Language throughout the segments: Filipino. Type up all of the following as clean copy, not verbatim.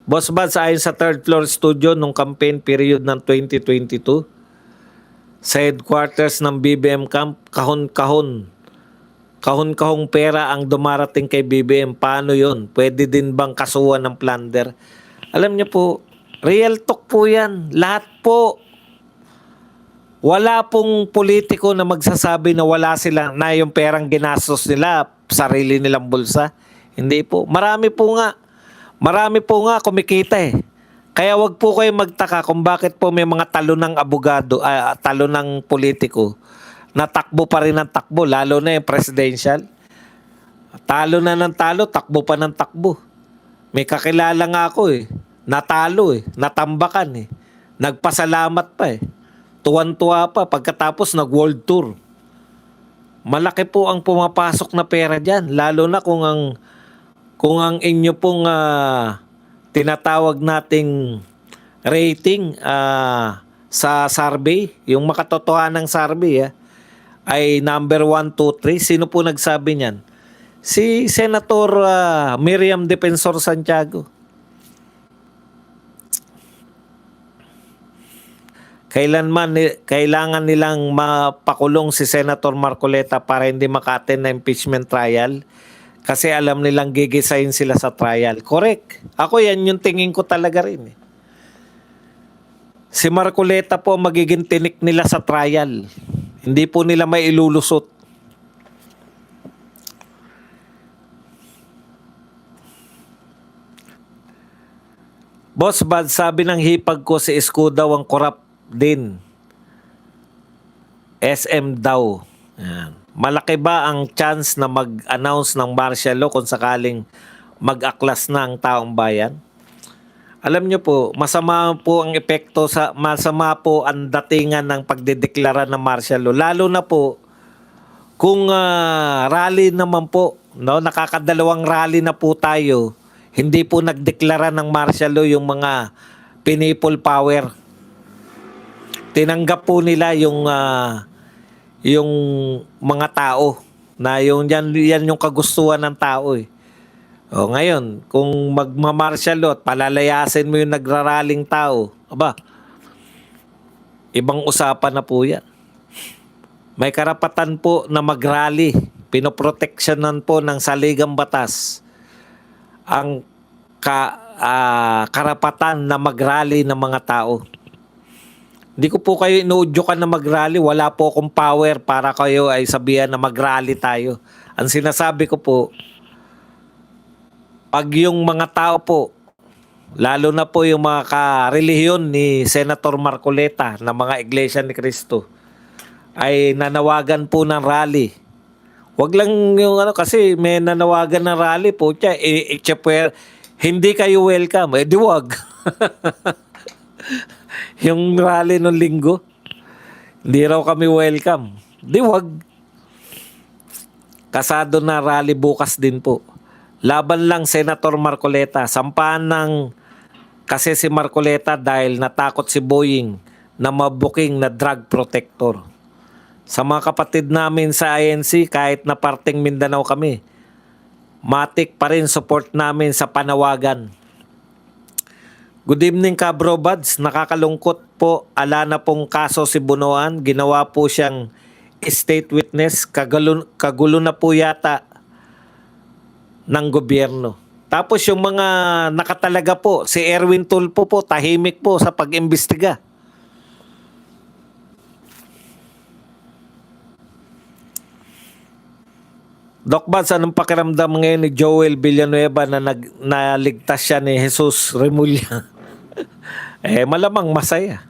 Boss Buds, ayon sa third floor studio nung campaign period ng 2022, sa headquarters ng BBM camp, kahon-kahong pera ang dumarating kay BBM. Paano yun? Pwede din bang kasuhan ng plunder? Alam niyo po, real talk po yan. Lahat po. Wala pong politiko na magsasabi na wala sila, na yung perang ginastos nila, sarili nilang bulsa. Hindi po. Marami po nga kumikita eh. Kaya wag po kayo magtaka kung bakit po may mga talo ng abogado, talo ng politiko na takbo pa rin ng takbo, lalo na yung presidential. Talo na ng talo, takbo pa ng takbo. May kakilala nga ako eh, natalo eh, natambakan eh, nagpasalamat pa eh, tuwan-tuwa pa pagkatapos nag-world tour. Malaki po ang pumapasok na pera dyan, lalo na kung ang inyo pong tinatawag nating rating sa survey, yung makatotohanang survey ay number 1, 2, 3. Sino po nagsabi niyan? Si Senator Miriam Defensor Santiago. Kailangan nilang mapakulong si Senator Marcoleta para hindi maka-attend na impeachment trial kasi alam nilang gigisahin sila sa trial. Correct. Ako yan yung tingin ko talaga rin. Si Marcoleta po magiging tinik nila sa trial. Hindi po nila may ilulusot. Boss Bad, sabi ng hipag ko si Isko daw ang korap din. SM daw. Yan. Malaki ba ang chance na mag-announce ng martial law kung sakaling mag-aklas na ang taong bayan? Alam niyo po, masama po ang epekto, masama po ang datingan ng pagdedeklara ng martial law. Lalo na po kung rally naman po, no, nakakadalawang rally na po tayo, hindi po nagdeklara ng martial law yung mga people power. Tinanggap po nila yung mga tao na yan yung kagustuhan ng tao eh. O ngayon, kung magma-martial law at palalayasin mo yung nagraraling tao, aba, ibang usapan na po yan. May karapatan po na mag-rally. Pinoproteksyonan po ng saligang batas ang karapatan na mag-rally ng mga tao. Hindi ko po kayo inuudyukan na mag-rally. Wala po akong power para kayo ay sabihan na mag-rally tayo. Ang sinasabi ko po, pag yung mga tao po, lalo na po yung mga karelihiyon ni Senator Marcoleta na mga Iglesia ni Cristo, ay nanawagan po ng rally. Wag lang yung kasi may nanawagan ng rally po siya, hindi kayo welcome. Di wag. Yung rally nung linggo, hindi raw kami welcome. Di wag. Kasado na rally bukas din po. Laban lang Senator Marcoleta. Sampahan kasi si Marcoleta dahil natakot si Boying na mabuking na drug protector. Sa mga kapatid namin sa INC, kahit na parting Mindanao kami, matik pa rin support namin sa panawagan. Good evening ka bro buds. Nakakalungkot po, ala na pong kaso si Bunoan. Ginawa po siyang state witness. Kagulo na po yata ng gobyerno. Tapos yung mga nakatalaga po, si Erwin Tulfo po, tahimik po sa pag-imbestiga. Doc Bats, anong pakiramdam ngayon ni Joel Villanueva na naligtas siya ni Jesus Remulla? Malamang masaya.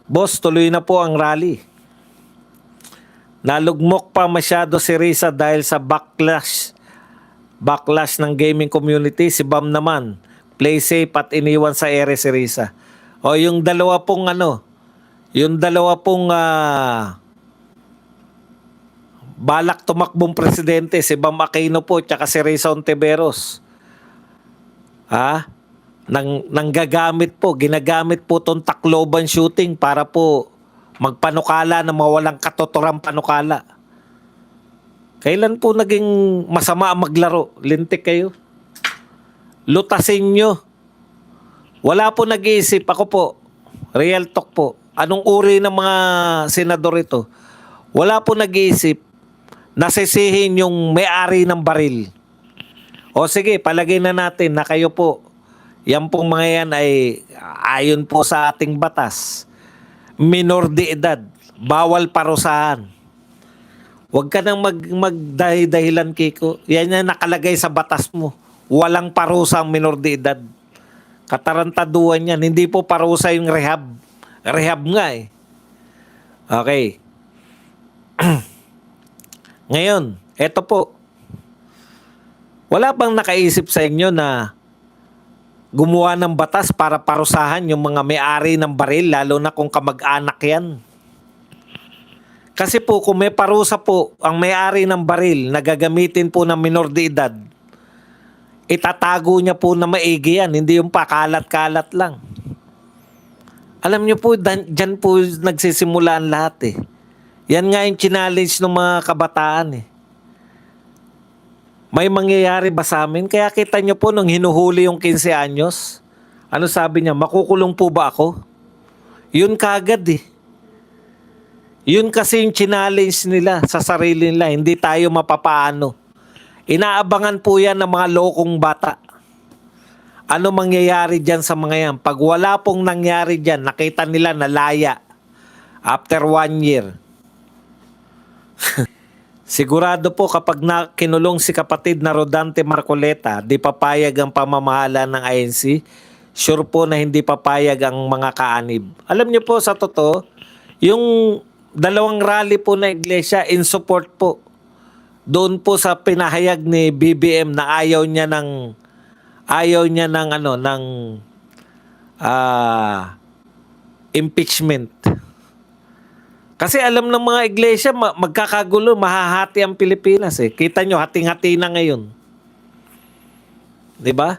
Boss, tuloy na po ang rally. Nalugmok pa masyado si Risa dahil sa backlash ng gaming community. Si Bam naman, play safe at iniwan sa ere si Risa. O yung dalawa pong balak tumakbong presidente, si Bam Aquino po tsaka si Risa Ontiveros. Ginagamit po tong Tacloban shooting para po magpanukala na mawalang katotorang panukala. Kailan po naging masama ang maglaro? Lintik kayo. Lutasin nyo. Wala po nag-iisip. Ako po, real talk po. Anong uri ng mga senador ito? Wala po nag-iisip. Nasisihin yung may-ari ng baril. O sige, palagay na natin na kayo po, yan pong mga yan ay ayon po sa ating batas. Minor de edad. Bawal parusahan. Huwag ka nang magdahilan, Kiko. Yan yung nakalagay sa batas mo. Walang parusa ang minor de edad. Katarantaduhan yan. Hindi po parusa yung rehab. Rehab nga eh. Okay. Ngayon, eto po. Wala bang nakaisip sa inyo na gumawa ng batas para parusahan yung mga may-ari ng baril, lalo na kung kamag-anak yan? Kasi po, kung may parusa po ang may-ari ng baril na gagamitin po ng minor de edad, itatago niya po na maigi yan, hindi yung pakalat-kalat lang. Alam niyo po, dyan po nagsisimula ang lahat eh. Yan nga yung challenge ng mga kabataan eh. May mangyayari ba sa amin? Kaya kita niyo po nung hinuhuli yung 15 anyos, ano sabi niya, makukulong po ba ako? Yun kagad eh. Yun kasi yung challenge nila sa sarili nila, hindi tayo mapapaano. Inaabangan po yan ng mga lokong bata. Ano mangyayari dyan sa mga yan? Pag wala pong nangyari dyan, nakita nila na laya after 1 year. Sigurado po kapag kinulong si kapatid na Rodante Marcoleta, di papayag ang pamamahala ng INC, sure po na hindi papayag ang mga kaanib. Alam niyo po sa totoo, yung dalawang rally po na iglesia in support po doon po sa pinahayag ni BBM na ayaw niya ng impeachment. Kasi alam ng mga iglesia, magkakagulo, mahahati ang Pilipinas eh. Kita nyo, hating-hati na ngayon. 'Di ba?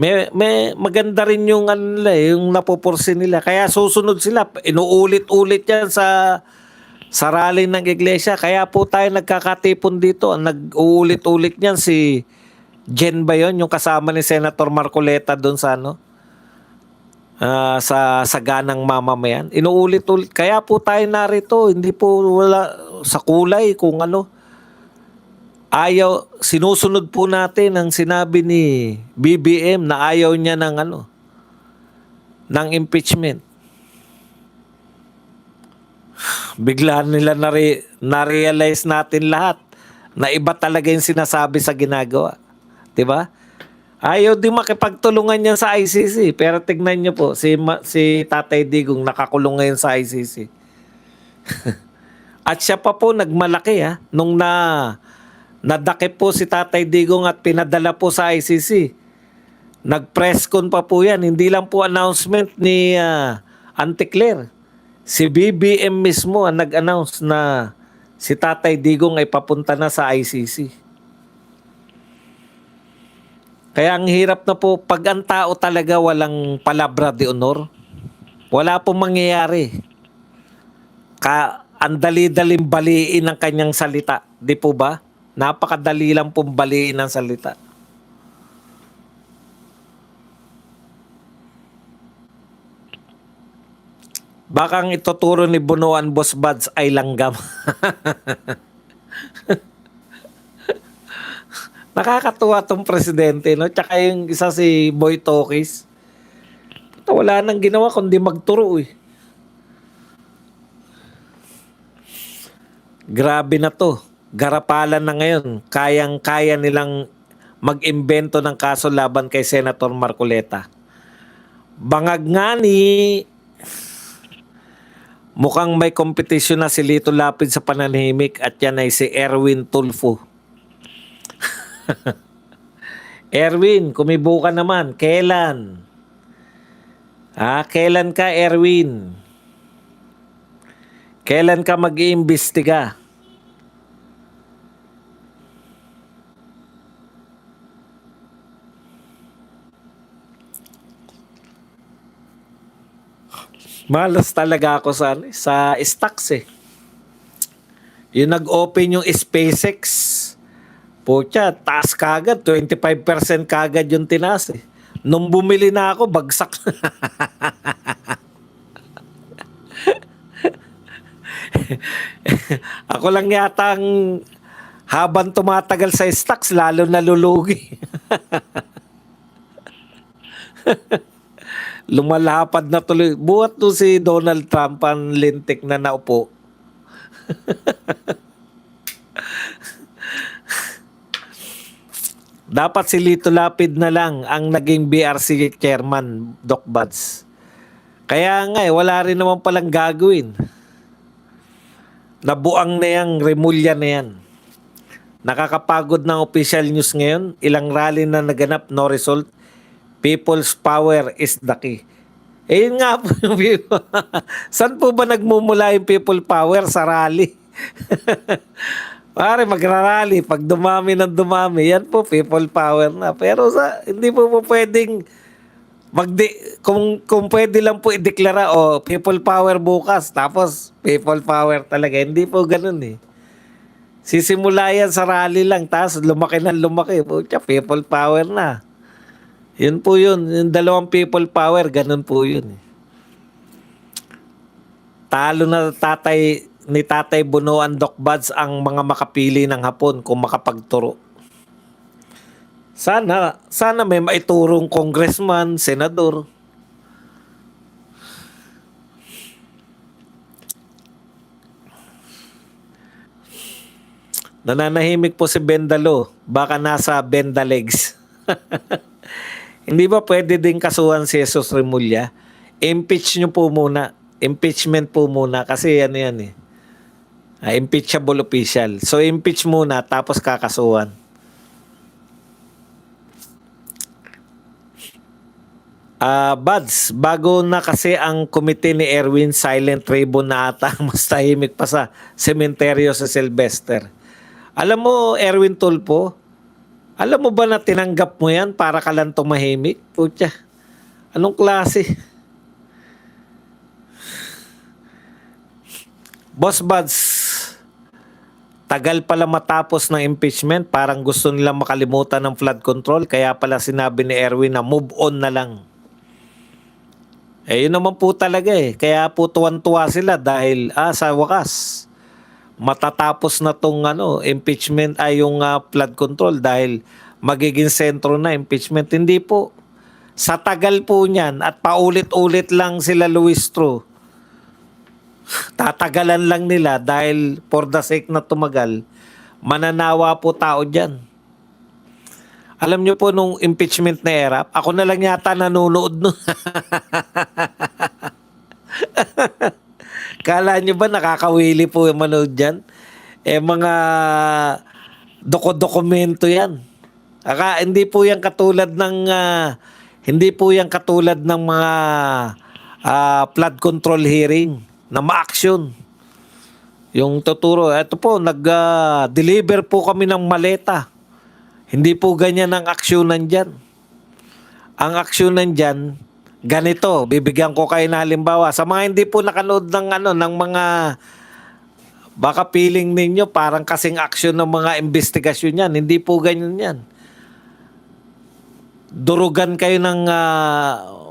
May maganda rin yung yung napupursi nila. Kaya susunod sila, inuulit-ulit 'yan sa rally ng iglesia. Kaya po tayo nagkakatipon dito. Ang nag-uulit-ulit niyan si Jen ba yun? Yung kasama ni Senator Marcoleta doon sa sa saganang mamamayan. Inuulit-ulit. Kaya po tayo narito. Hindi po wala sa kulay kung ano. Ayaw, sinusunod po natin ang sinabi ni BBM na ayaw niya ng impeachment. Bigla nila na-realize natin lahat na iba talaga yung sinasabi sa ginagawa. 'Di ba? Ayaw din makipagtulungan niya sa ICC. Pero tignan niyo po, si Tatay Digong nakakulong ngayon sa ICC. At siya pa po nagmalaki nung nadakip po si Tatay Digong at pinadala po sa ICC. Nag-press con pa po yan. Hindi lang po announcement ni Auntie Claire. Si BBM mismo ang nag-announce na si Tatay Digong ay papunta na sa ICC. Kaya ang hirap na po, pag ang tao talaga walang palabra de honor, wala pong mangyayari. Ang dali-daling baliin ang kanyang salita. Di po ba? Napakadali lang pong baliin ang salita. Baka ang ituturo ni Bunuan Boss Buds ay langgam. Nakakatuwa tong presidente, no? Tsaka yung isa si Boy Tokis. Wala nang ginawa kundi magturo eh. Grabe na to. Garapalan na ngayon. Kayang-kaya nilang mag-imbento ng kaso laban kay Senator Marcoleta. Bangag nga ni mukhang may kompetisyon na si Lito Lapid sa pananahimik at yan ay si Erwin Tulfo. Erwin, kumibo ka naman. Kailan? Kailan ka, Erwin? Kailan ka mag-iimbestiga? Malas talaga ako sa stocks eh. Yung nag-open yung SpaceX, Pucha, taas kagad, 25% kagad yung tinaas eh. Nung bumili na ako, bagsak. Ako lang yata ang habang tumatagal sa stocks, lalo nalulugi. Lumalapad na tuloy. Buhat to si Donald Trump ang lintik na naupo. Dapat si Lito Lapid na lang ang naging BRC chairman, Doc Buds. Kaya nga wala rin naman palang gagawin. Nabuang na yang Remulla na yan. Nakakapagod ng official news ngayon. Ilang rally na naganap, no result. People's power is the key. Eh yun nga po yung saan po ba nagmumula yung people power? Sa rally. Pare, magrarally. Pag dumami ng dumami, yan po, people power na. Pero hindi po pwedeng kung pwede lang po ideklara, people power bukas, tapos people power talaga. Hindi po ganun eh. Sisimula yan sa rally lang, tapos lumaki ng lumaki. Pucha, people power na. Yun po yun. Yung dalawang people power, ganun po yun eh. Talo na ni Tatay Bunuan Doc Buds ang mga makapili ng hapon kung makapagturo. Sana may maiturong congressman, senador. Nananahimik po si Bendalo. Baka nasa Bendalegs. Hindi ba pwede din kasuhan si Jesus Remulla? Impeach nyo po muna. Impeachment po muna. Kasi ano yan eh. Impeachable official. So impeach muna tapos kakasuhan. Buds, bago na kasi ang komite ni Erwin, silent ribbon na ata. Mas tahimik pa sa sementeryo sa Sylvester. Alam mo, Erwin Tulfo, alam mo ba na tinanggap mo yan para ka lang tumahimik? Putya, anong klase? Boss Buds, tagal pala matapos ng impeachment, parang gusto nilang makalimutan ng flood control, kaya pala sinabi ni Erwin na move on na lang. Eh, yun naman po talaga eh. Kaya po tuwan-tuwa sila dahil sa wakas, matatapos na tong impeachment ay yung flood control dahil magiging sentro na impeachment. Hindi po. Sa tagal po niyan at paulit-ulit lang sila Luis Tro. Tatagalan lang nila dahil for the sake na tumagal, mananawa po tao dyan. Alam nyo po nung impeachment na ERAP, ako na lang yata nanonood nun. Kala nyo ba nakakawili po yung manood dyan? Mga dokumento yan. Hindi po yan katulad ng mga flood control hearing na ma-action. Yung tuturo, ito po, nag-deliver po kami ng maleta. Hindi po ganyan ang aksyonan dyan. Ang aksyonan dyan, ganito, bibigyan ko kayo na halimbawa. Sa mga hindi po nakanood ng mga, baka feeling ninyo parang kasing aksyon ng mga investigasyon yan. Hindi po ganyan yan. Durugan kayo ng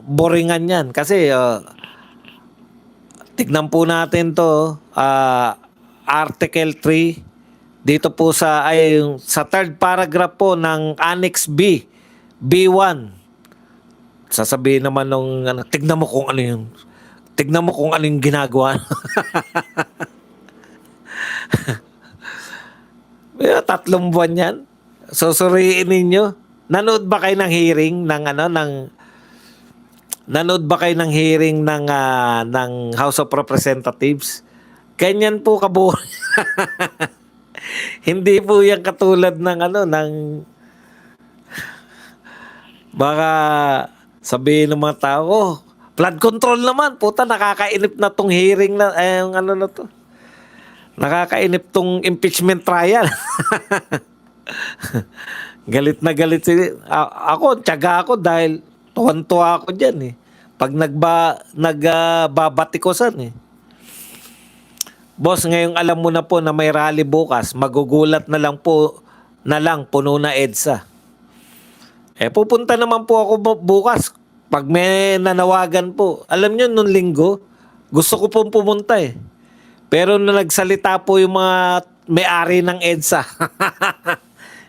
boringan yan. Kasi, tignan po natin to, Article 3, dito po sa third paragraph po ng Annex B, B1. Sasabihin naman nung tignan mo kung ano yung ginagawa. Tatlong buwan yan. Susuriin ninyo. Nanood ba kayo ng hearing ng House of Representatives? Ganyan po kabuo. Hindi po yan katulad ng baka sabihin ng mga tao, flood control naman, puta, nakakainip na tong hearing na, na to. Nakakainip tong impeachment trial. Galit na galit ako, tiyaga ako dahil tuwan-tuwa ako dyan eh. Pag nagbabatikosan eh. Boss, ngayong alam mo na po na may rally bukas, magugulat na lang po na lang, puno na EDSA. Pupunta naman po ako bukas. Pag may nanawagan po. Alam nyo, nung linggo, gusto ko pong pumunta eh. Pero nung nagsalita po yung mga may-ari ng EDSA,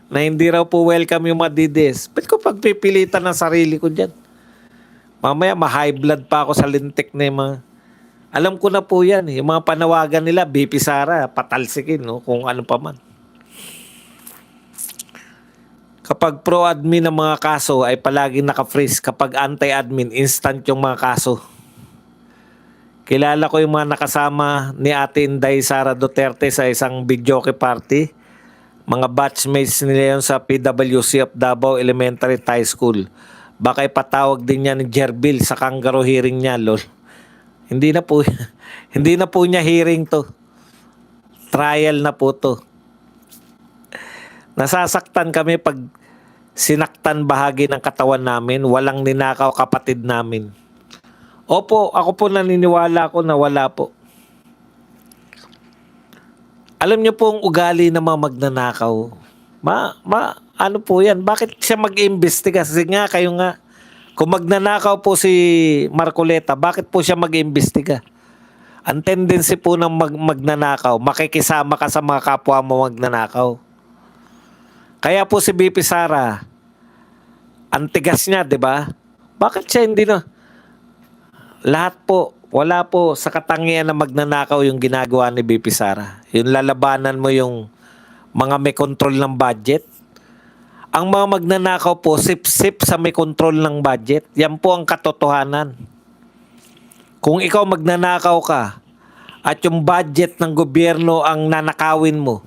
na hindi raw po welcome yung mga DDS, ba't ko pagpipilitan ng sarili ko dyan? Mamaya, ma-high blood pa ako sa lintik na yung mga... Alam ko na po yan. Yung mga panawagan nila, BP Sara, patalsikin, no? Kung ano pa man. Kapag pro-admin ng mga kaso ay palaging naka-freeze. Kapag anti-admin, instant yung mga kaso. Kilala ko yung mga nakasama ni Ate Inday Sara Duterte sa isang videoke party. Mga batchmates nila yun sa PWC of Davao Elementary High School. Baka ipatawag din niya ni Jerbil sa kangaroo hearing niya, lol. Hindi na po niya hearing to. Trial na po to. Nasasaktan kami pag sinaktan bahagi ng katawan namin, walang ninakaw kapatid namin. Opo, ako po naniniwala ko na wala po. Alam niyo po ang ugali ng mga magnanakaw. Ano po yan? Bakit siya mag-iimbestiga? Kasi nga, kayo nga, kung magnanakaw po si Marcoleta, bakit po siya mag-iimbestiga? Ang tendency po ng magnanakaw, makikisama ka sa mga kapwa mo magnanakaw. Kaya po si BP Sara, ang tigas niya, di ba? Bakit siya hindi na? Lahat po, wala po sa katangian na magnanakaw yung ginagawa ni BP Sara. Yung lalabanan mo yung mga may control ng budget. Ang mga magnanakaw po, sip-sip sa may control ng budget. Yan po ang katotohanan. Kung ikaw magnanakaw ka at yung budget ng gobyerno ang nanakawin mo,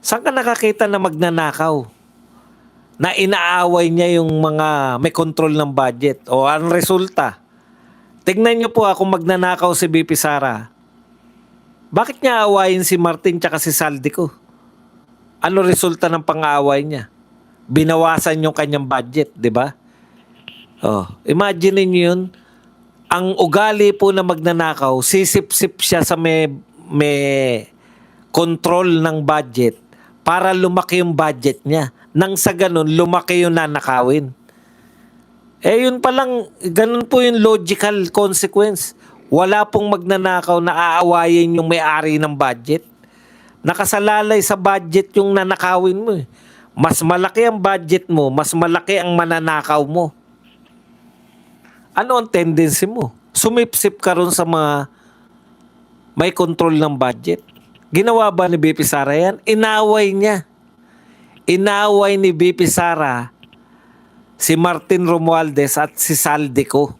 saan ka nakakita na magnanakaw? Na inaaway niya yung mga may control ng budget. O ang resulta, tignan niyo po kung magnanakaw si BP Sara. Bakit niya awayin si Martin tsaka si Saldico? Ano resulta ng pang-aaway niya? Binawasan yung kanyang budget, di ba? Imagine niyo yun. Ang ugali po na magnanakaw, sisip-sip siya sa may control ng budget para lumaki yung budget niya. Nang sa ganun, lumaki yung nanakawin. Yun palang, ganun po yung logical consequence. Wala pong magnanakaw na aawayin yung may-ari ng budget. Nakasalalay sa budget yung nanakawin mo. Mas malaki ang budget mo, mas malaki ang mananakaw mo. Ano ang tendency mo? Sumipsip ka ron sa mga may control ng budget. Ginawa ba ni BP Sara yan? Inaway niya. Inaway ni BP Sara si Martin Romualdez at si Saldico.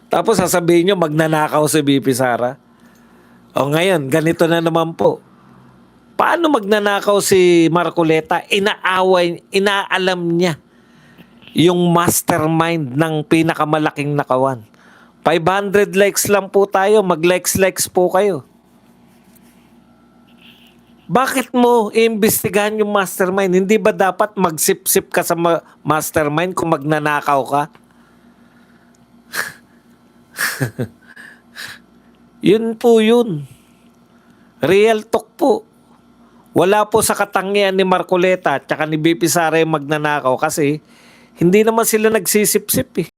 Tapos sasabihin nyo, magnanakaw si BP Sara. O ngayon, ganito na naman po. Paano magnanakaw si Marcoleta? Inaalam niya yung mastermind ng pinakamalaking nakawan. 500 likes lang po tayo, mag-likes po kayo. Bakit mo iimbestigahan yung mastermind? Hindi ba dapat magsip-sip ka sa mastermind kung magnanakaw ka? Yun po yun. Real talk po. Wala po sa katangian ni Marcoleta at ni BP Sara yung magnanakaw kasi hindi naman sila nagsisip-sip eh.